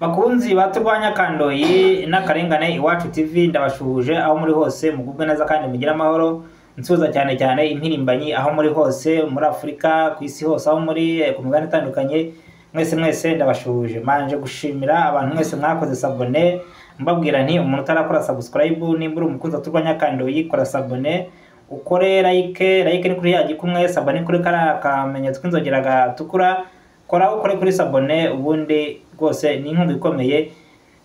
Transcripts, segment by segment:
Bakunzi baturwanya kandoyi n'akarengane Iwacu TV ndabashuhuje aho muri hose mugubwe neza kandi mugira amahoro nsuza cyane cyane impirimbanyi aho muri hose muri Afrika ku isi hose aho muri ku mugani itandukanye mwese ndabashuhuje manje gushimira abantu mwese mwakoze sabone mbabwira nti umuntu utarakora subscribe nimbura umukunzi turwanya kandoyi kora sabone ukore like ni kuri yaji kumwe sabone kuri kamenyetso kwinzogera gatukura kora ukore kuri sabone ubundi rwose ni inkunga ikomeye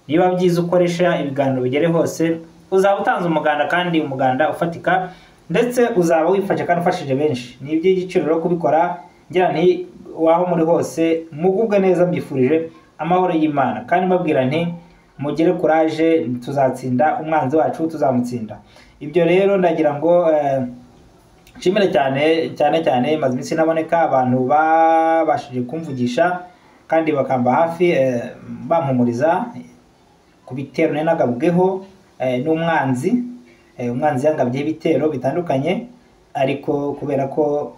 niba byiza ukoresha ibiganiro bigere hose uzaba utanze umuganda kandi umuganda ufatika ndetse uzaba wifashe kandi ufashije benshi ni iby'igiciro rero kubikora ngira nti waho muri hose mugubwe neza mbifurije amahoro y'Imana kandi mbabwira nti mugire courage tuzatsinda umwanzi wacu tuzamutsinda ibyo rero ndagira ngo nshimire cyane maze iminsi naboneka abantu babashije kumvugisha kandi bakamba hafi bampumuriza ku bitero nagabweho n'umwanzi umwanzi yangabye ibitero bitandukanye ariko kubera ko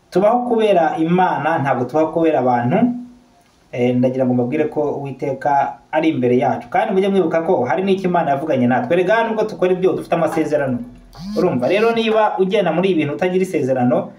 tubaho kubera Imana ntabwo tubaho kubera abantu ndagira ngo mbabwire ko Uwiteka ari imbere yacu kandi mujye mwibuka ko hari n'iki Imana yavuganye natwe rega nubwo tukora ibyo dufite amasezerano urumva rero niba ugenda muri ibintu utagira isezerano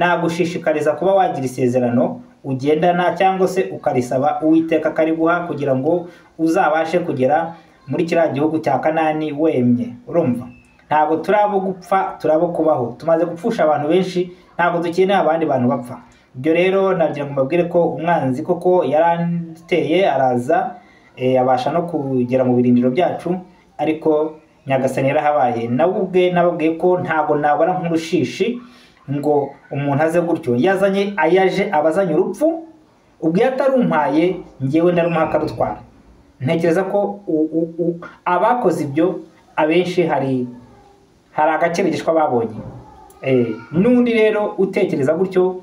nagushishikariza kuba wagira isezerano ugendana cyangwa se ukarisaba Uwiteka kariguha kugira ngo uzabashe kugera muri kiriya gihugu cya Kanani wemye urumva ntabwo turabo gupfa turabo kubaho tumaze gupfusha abantu benshi ntabwo dukeneye abandi bantu bapfa ibyo rero nagira ngo mbabwire ko umwanzi koko yaranteye araza abasha no kugera mu birindiro byacu ariko Nyagasani yarahabaye nawe ubwe nababwiye ko ntabwo nabara nk'urushishi ngo umuntu aze gutyo yazanye ayaje abazanye urupfu ubwo yatarumpaye ngewe ndarumuhaka rutwara ntekereza ko abakoze ibyo abenshi hari agakirigishwa babonye n'undi rero utekereza gutyo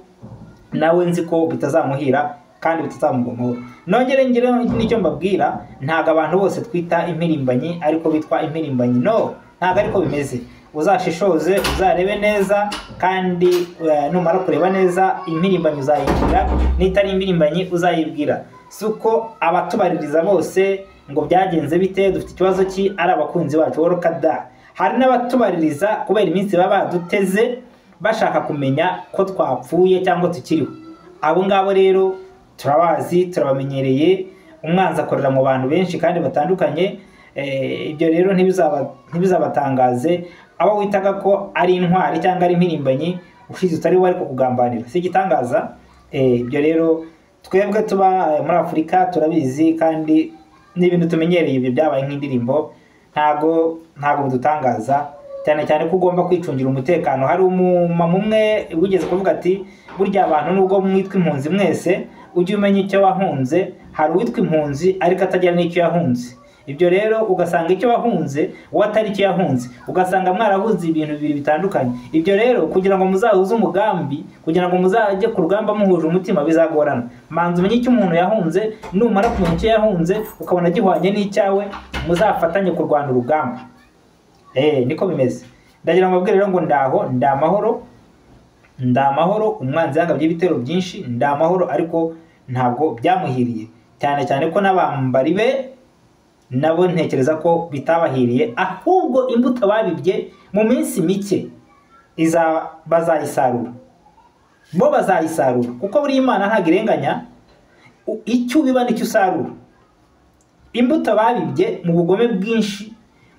nawe nzi ko bitazamuhira kandi bitazamugomora nongere ngire n'icyo mbabwira ntago abantu bose twita impirimbanyi ariko bitwa impirimbanyi no ntago ariko bimeze uzashishoze uzarebe neza kandi numara kureba neza impirimbanyi uzayibwira nitari impirimbanyi uzayibwira suko abatubaririza bose ngo byagenze bite dufite ikibazo ki ari abakunzi bacu worokada hari n'abatubaririza kubera iminsi baba duteze bashaka kumenya ko twapfuye cyangwa tukiriho abo ngabo rero turabazi turabamenyereye umwanzi akorera mu bantu benshi kandi batandukanye ibyo rero ntibizabatangaze abo witaga ko ari intwari cyangwa ari impirimbanyi ushize utari wari kukugambanira si igitangaza ibyo rero twebwe tuba muri Afrika turabizi kandi n'ibintu tumenyereye ibyo byabaye nk'indirimbo ntago bidutangaza cyane ko ugomba kwicungira umutekano hari umumama umwe wigeze kuvuga ati burya abantu nubwo mwitwa impunzi mwese ujye umenya icyo wahunze hari uwitwa impunzi ariko atagira n'icyo yahunze ibyo rero ugasanga icyo wahunze uwo atari icyo yahunze ugasanga mwarahuze ibintu bibiri bitandukanye ibyo rero kugira ngo muzahuze umugambi kugira ngo muzajye ku rugamba muhuje umutima bizagorana manzi umenye icyo umuntu yahunze numara kumenya icyo yahunze ukabona gihwanye n'icyawe muzafatanye kurwana urugamba niko bimeze ndagira ngo mbabwire rero ngo ndamahoro umwanzi yangabye ibitero byinshi ndamahoro ariko ntabwo byamuhiriye cyane ko n'abambari be nabo ntekereza ko bitabahiriye ahubwo imbuto babibye mu minsi mike bazayisarura kuko buri Imana ntabwo irenganya icyo ubiba nicyo usarura imbuto babibye mu bugome bwinshi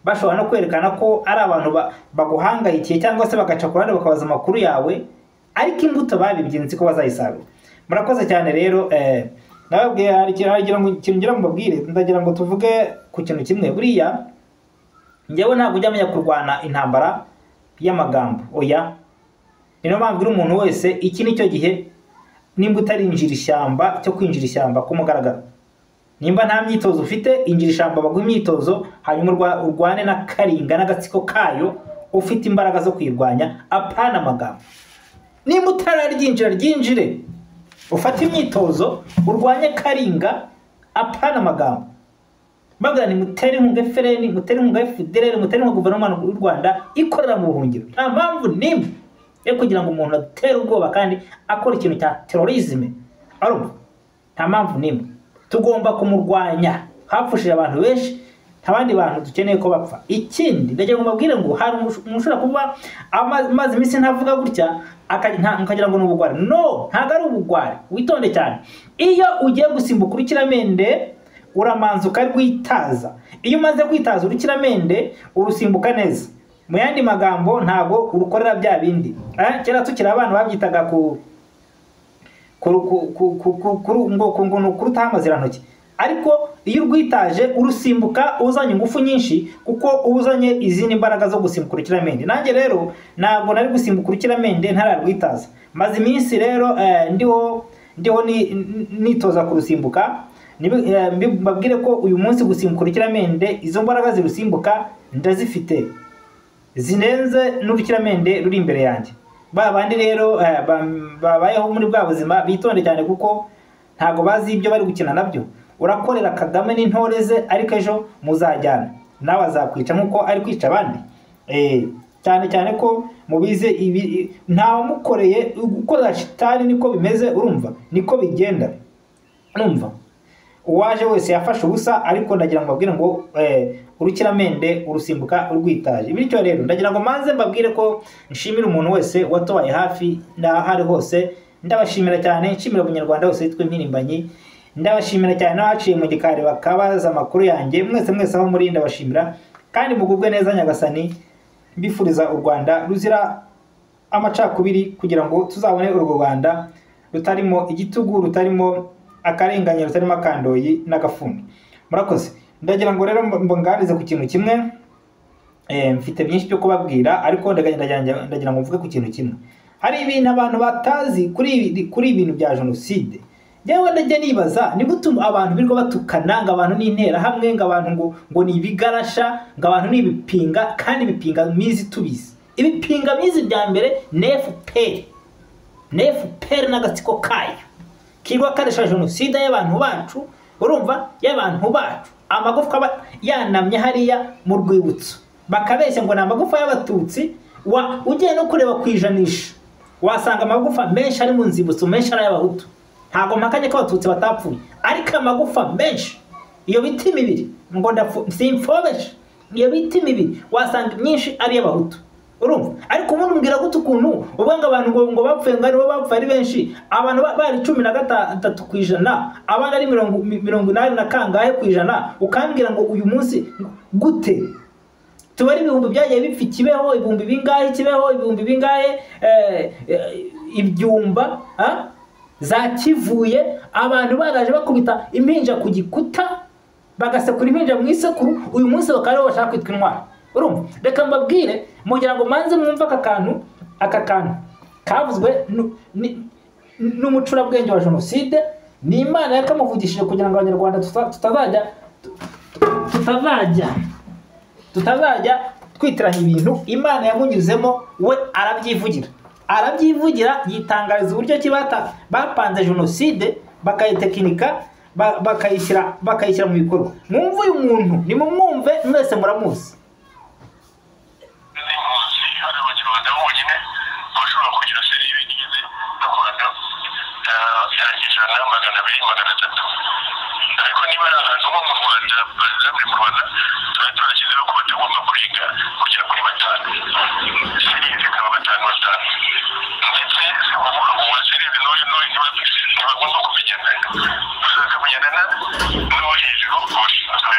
bashobora no kwerekana ko ari abantu baguhangayikiye cyangwa se bagaca ku ruhande bakabaza amakuru yawe ariko imbuto babibye nzi ko bazayisarura murakoze cyane rero nababwiye hari ikintu ngira ngo mbabwire ndagira ngo tuvuge ku kintu kimwe buriya njyewe ntabwo ujya amenya kurwana intambara y'amagambo oya niyo mpamvu uri umuntu wese iki nicyo gihe nimba utarinjira ishyamba cyo kwinjira ishyamba ku mugaragaro nimba nta myitozo ufite injira ishyamba baguha imyitozo hanyuma urwane na karinga n'agatsiko kayo ufite imbaraga zo kwirwanya apana amagambo nimba utararyinjira ryinjire ufate imyitozo urwanye karinga apana amagambo bagana ni mutere inkunga FRN mutere inkunga FDLR mutere inkunga guverinoma y'u Rwanda ikorera mu buhungiro nta mpamvu nimwe yo kugira ngo umuntu atere ubwoba kandi akora ikintu cya terrorisme arumva nta mpamvu nimwe tugomba kumurwanya hapfushije abantu benshi ntabandi bantu dukeneye ko bapfa. Ikindi ndagira ngo mbabwire ngo hari umushobora kuba amazi imisi ntavuga gutya akagira ngo n'ubugwari. No, ntago ari ubugwari, witonde cyane. Iyo ugiye gusimbuka urukiramende uramanza ukarwitaza. Iyo umaze kwitaza urukiramende urusimbuka neza. Mu yandi magambo ntago urukorera bya bindi. Kera tukira abantu babyitaga kurutaho amazirantoki. Ariko iyo urwitaje urusimbuka uzanye ingufu nyinshi kuko uzanye izindi mbaraga zo gusimbuka urukiramende. Nanjye rero ntabwo nari gusimbuka urukiramende ntararwitaza. Maze iminsi rero ndiho nitoza kurusimbuka. Mbabwire ko uyu munsi gusimbuka urukiramende izo mbaraga zirusimbuka ndazifite zinenze n'urukiramende ruri imbere yanjye. Babandi rero babayeho muri bwa buzima bitonde cyane kuko ntago bazi ibyo bari gukina nabyo. Urakorera Kagame n'intoreze ariko ejo muzajyana nawe azakwica nkuko ari kwica abandi. Cyane cyane ko mubize ibi ntawe mukoreye gukorera shitani niko bimeze, urumva niko bigenda. Urumva uwaje wese yafashe ubusa, ariko ndagira ngo mbabwire ngo urukiramende urusimbuka urwitaje. Bityo rero ndagira ngo manze mbabwire ko nshimira umuntu wese watobaye hafi n'ahari hose. Ndabashimira cyane, nshimira Abanyarwanda bose bitwe impirimbanyi. Ndabashimira cyane n'abaciye mu gikari bakabaza amakuru yanjye. Mwese aho muri ndabashimira kandi mugubwe neza Nyagasani. Mbifuriza u Rwanda ruzira amacakubiri kugira ngo tuzabone u Rwanda rutarimo igitugu, rutarimo akarenganya, rutarimo akandoyi n'agafundo. Murakoze. Ndagira ngo rero mbonganize ku kintu kimwe. Mfite byinshi byo kubabwira ariko ndagira ngo mvuge ku kintu kimwe. Hari ibintu abantu batazi kuri ibintu bya jenoside. Yewe ndajya nibaza ni gutuma abantu birwa batukana ngo abantu n'intera hamwe ngo abantu ngo ni ibigarasha ngo abantu ni ibipinga, kandi ibipinga mizi tubizi. Ibipinga mizi bya mbere NFPR n'agatsiko kayo kirwa karesha jenoside y'abantu bacu, urumva y'abantu bacu. Amagufwa yanamye hariya mu rwibutso bakabeshya ngo ni amagufwa y'abatutsi. Ugiye no kureba kwijanisha wasanga amagufa menshi ari mu nzibutso, menshi ari y'abahutu. Ntago mpakanye ko abatutsi batapfuye, ariko amagufa menshi iyo biti mibiri ngo simfobesha, iyo biti mibiri wasanga myinshi ari y'abahutu, urumva. Ariko umuntu mbwira gute ukuntu ubanga abantu ngo bapfuye ngo aribo bapfuye ari benshi, abantu bari 13%, abana ari 80 na kangahe kwijana, ukambwira ngo uyu munsi gute tubari ibihumbi byagiye bipfa Kibeho, ibihumbi bingahe Kibeho, ibihumbi bingahe ibyumba za Kivuye, abantu bagaje bakubita impinja ku gikuta bagasekura impinja mu isekuru. Uyu munsi bakaba bashaka kwitwa intwari, urumva. Reka mbabwire mugira ngo manze mwumva aka kantu kavuzwe n'umucurabwenge wa jenoside. Ni Imana yakamuvugishije kugira ngo Abanyarwanda tutazajya twitiranya ibintu. Imana yamunyuzemo, we arabyivugira yitangariza uburyo kibata bapanze jenoside bakayitekinika bakayishyira mu bikorwa. Mwumve uyu muntu, nimumwumve mwese muramuzi. ariko niba ari ahantu nko mu Rwanda bazamuri mu Rwanda tuba turashyizeho ko batagomba kwiga kugera kuri 5 seriye zikaba 5 ndetse uvuga ngo seriye n'uyu ntibagomba kubigendana bakabigendana n'uwo hejuru abashinzwe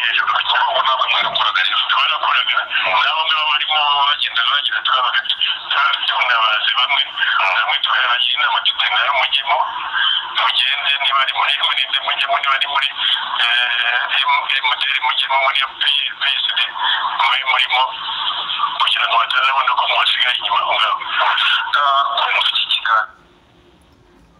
hejuru kuko ubu ntabwo mwarakoraga twarakoraga nabo ngabo barimo bagenda turabaga tunabazi bamwe twabagira inama tutengara mujyemo mugende niba ari muri mujyemo niba ari muri mujyemo muri PSD murimo kugira ngo batazabona ko mwasigaye inyuma aho ngaho kumva iki kiganiro.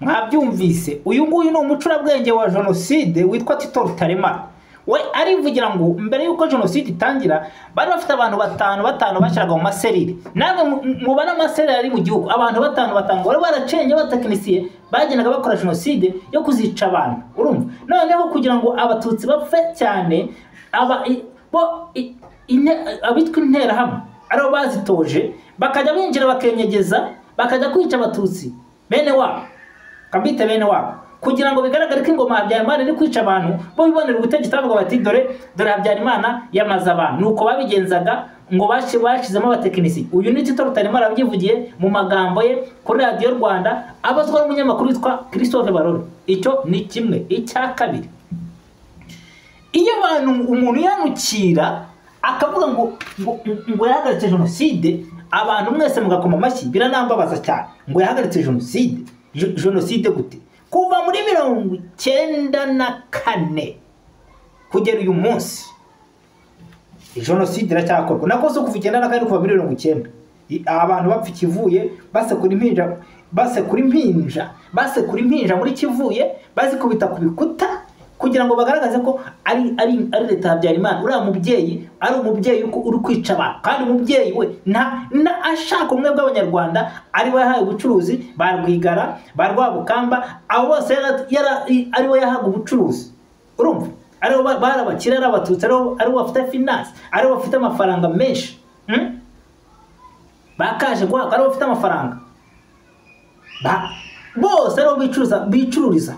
Mwabyumvise, uyu nguyu ni umucurabwenge wa jenoside witwa Tito Rutaremara. We arivugira ngo mbere yuko jenoside itangira bari bafite abantu batanu bashyiraga mu maserire. Namwe mubana amaserire ari mu gihugu, abantu batanu bari baracenge batekinisiye bagendaga bakora jenoside yo kuzica abantu, urumva. Noneho kugira ngo abatutsi bapfe cyane abitwa intera hamwe aribo bazitoje, bakajya binjira bakenyegeza bakajya kwica abatutsi bene wabo, kambite bene wabo, kugira ngo bigaragare ko ingoma Habyarimana iri kwica abantu, bo bibonera ubutegetsi bavuga bati dore Habyarimana yamaze abantu. Nuko babigenzaga ngo bashizemo abatekinisi. Uyu ni Tito Rutaremara abyivugiye mu magambo ye kuri Radio Rwanda abazwa n'umunyamakuru witwa Christophe Barore. Icyo ni kimwe. Icya kabiri, iyo umuntu yanukira akavuga ngo yahagaritse jenoside, abantu mwese mugakoma amashyi, biranambabaza cyane. Ngo yahagaritse jenoside gute? Kuva muri 1994 kugera uyu munsi jenoside iracyakorwa. Nako so kuva 1994 kuva muri 1990 abantu bapfa Kivuye, basekura impinja muri Kivuye, bazikubita ku bikuta kugira ngo bagaragaze ko ari leta Habyarimana. Uriya mubyeyi ari umubyeyi uri kwica abantu, kandi umubyeyi we na ashaka umwe bw'abanyarwanda ari we yahaye ubucuruzi, barwigara barwabukamba, abo bose ari we yahaga ubucuruzi. Urumva ari barabakira, ari abatutsi, ari bafite finance, ari bafite amafaranga menshi, bakaje guhaga, ari bafite amafaranga, bose ari bicururiza.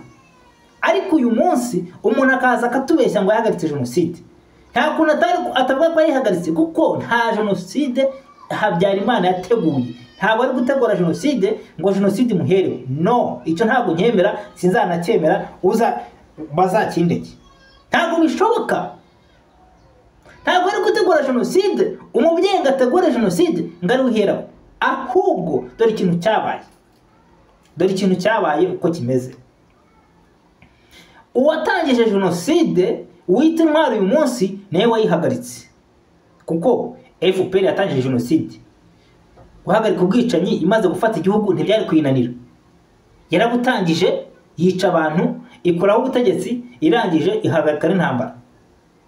Ariko uyu munsi umuntu akaza akatubeshya ngo yahagaritse jenoside. Nta kuntu atavuga ko yihagaritse, kuko nta jenoside Habyarimana yateguye. Ntabwo ari gutegura jenoside ngo jenoside imuherewe. No, icyo ntabwo nkemera, sinzanacyemera, bazakindege. Ntabwo bishoboka. Ntabwo ari gutegura jenoside, umubyeyi ngo ategure jenoside ngo ari uheraho. Ahubwo dore ikintu cyabaye uko kimeze. Uwatangije jenoside wita intwaro uyu munsi nawe wayihagaritse, kuko FPR yatangije jenoside. Guhagarika ubwicanyi imaze gufata igihugu ntibyari kwinanira. Yarabutangije, yica abantu, ikuraho ubutegetsi, irangije ihagarika n'intambara.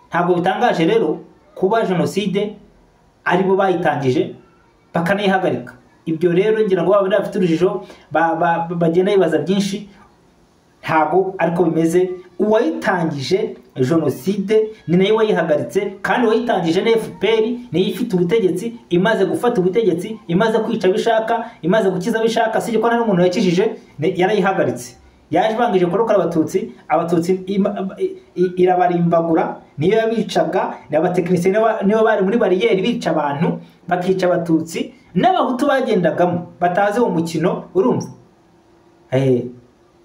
Ntabwo bitangaje rero kuba jenoside ari bo bayitangije bakanayihagarika. Ibyo rero ngira ngo baba bafite urujijo, bagenda bibaza byinshi. Ntabwo ariko bimeze. Uwayitangije jenoside ni nayo wayihagaritse, kandi wayitangije na FPR niyo ifite ubutegetsi, imaze gufata ubutegetsi, imaze kwica bishaka, imaze gukiza bishaka. Si ko nari umuntu yakijije, yarayihagaritse. Yaje bangije kurokora abatutsi irabarimbagura, niyo yabicaga. N'abatekinisiye niyo bari muri bariyeri bica abantu, bakica abatutsi, n'abahutu bagendagamo batazi uwo mukino. Urumva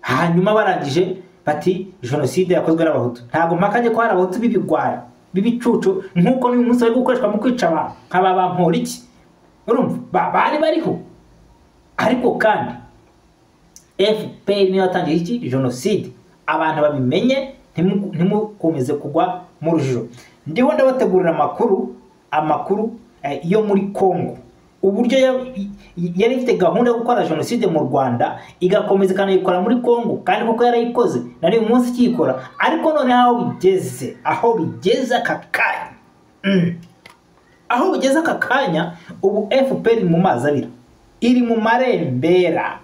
hanyuma barangije bati jenoside yakozwe n'abahutu. Ntabwo mpakanye ko hari abahutu b'ibigwara, b'ibicucu, nk'uko n'uyu munsi bari gukoreshwa mu kwica abantu nk'aba Bamporiki. Urumva bariho. Ariko kandi FPR niyo yatangije iki jenoside. Abantu babimenye, ntimukomeze kugwa mu rujijo. Ndiho ndabategurira amakuru yo muri Kongo, uburyo yari ifite gahunda yo gukora jenoside mu Rwanda, igakomeza ikanayikora muri Kongo, kandi kuko yarayikoze nari uyu munsi ikikora. Ariko none aho bigeze aka kanya, ubu FPR mu mazi abira, iri mu marembera.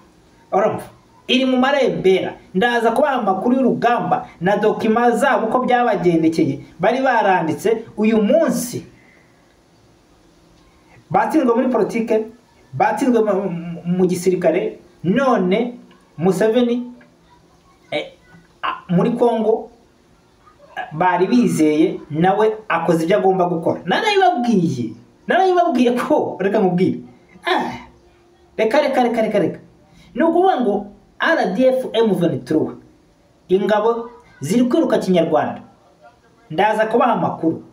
Urumva iri mu marembera. Ndaza kubaha amakuru y'urugamba na dokima zabo uko byabagendekeye. Bari baranditse uyu munsi batsinzwe muri politike, batsinzwe mu gisirikare. None Museveni muri Kongo bari bizeye nawe akoze ibyo agomba gukora. Narayibabwiye ko reka nkubwire, reka ni ukuvuga ngo RDF M23 ingabo ziri kwiruka kinyarwanda. Ndaza kubaha amakuru.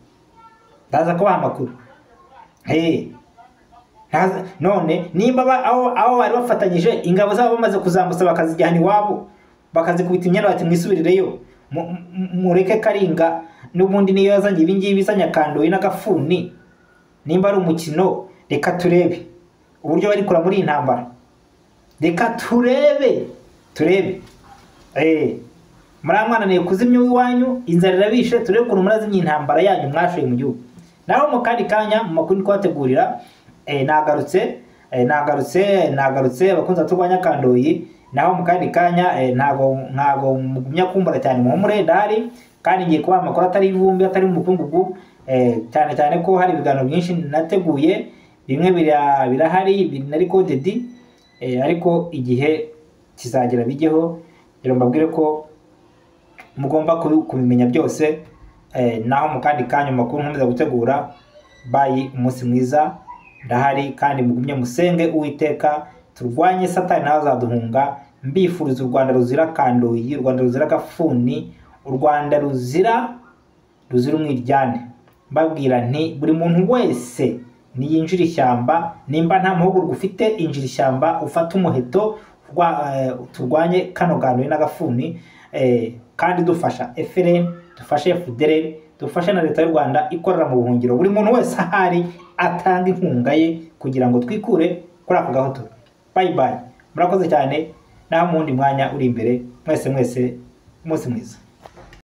None nimba aho bari bafatanyije ingabo zabo bamaze kuzambusa bakazijyana iwabo, bakazikubita imyenda bati mwisubirireyo, mureke Karinga n'ubundi niyo yazanye ibingibi bizanya Kandoyi n'agafuni. Nimba ari umukino, reka turebe uburyo bari kura muri intambara. Reka turebe muramwananiye kuzimya iwanyu, inzara irabishe, turebe ukuntu murazimya intambara yanyu mwashoye mu gihugu. Naho mu kandi kanya mu makuru twategurira nagarutse abakunza turwanya Kandoyi. Naho mu kandi kanya ntago mugumya kumbura cyane mu ndahari, kandi ngiye kuba amakuru atari ivumbi, atari mu mukungugu, cyane ko hari ibiganiro byinshi nateguye, bimwe birahari, biri na recorded, ariko igihe kizagera bijyeho rero mbabwire ko mugomba kubimenya byose naho mu kandi kanya makuru nkomeza gutegura. Bayi, umunsi mwiza, ndahari kandi mugumye musenge Uwiteka, turwanye Satani nawe azaduhunga. Mbifuriza u Rwanda ruzira kandoyi, u Rwanda ruzira gafuni, u Rwanda ruzira umwiryane. Mbabwira nti buri muntu wese niyinjira ishyamba, nimba nta muhugurwa ufite injira ishyamba, ufata umuheto, turwanye kano kandoyi n'agafuni. Kandi dufasha FRN, dufashe FDLR, dufashe na leta y'u Rwanda ikorera mu buhungiro. Buri muntu wese ahari atanga inkunga ye kugira ngo twikure kuri aka gahoto. Bye bye, murakoze cyane, naho mu wundi mwanya uri imbere. Mwese umunsi mwiza.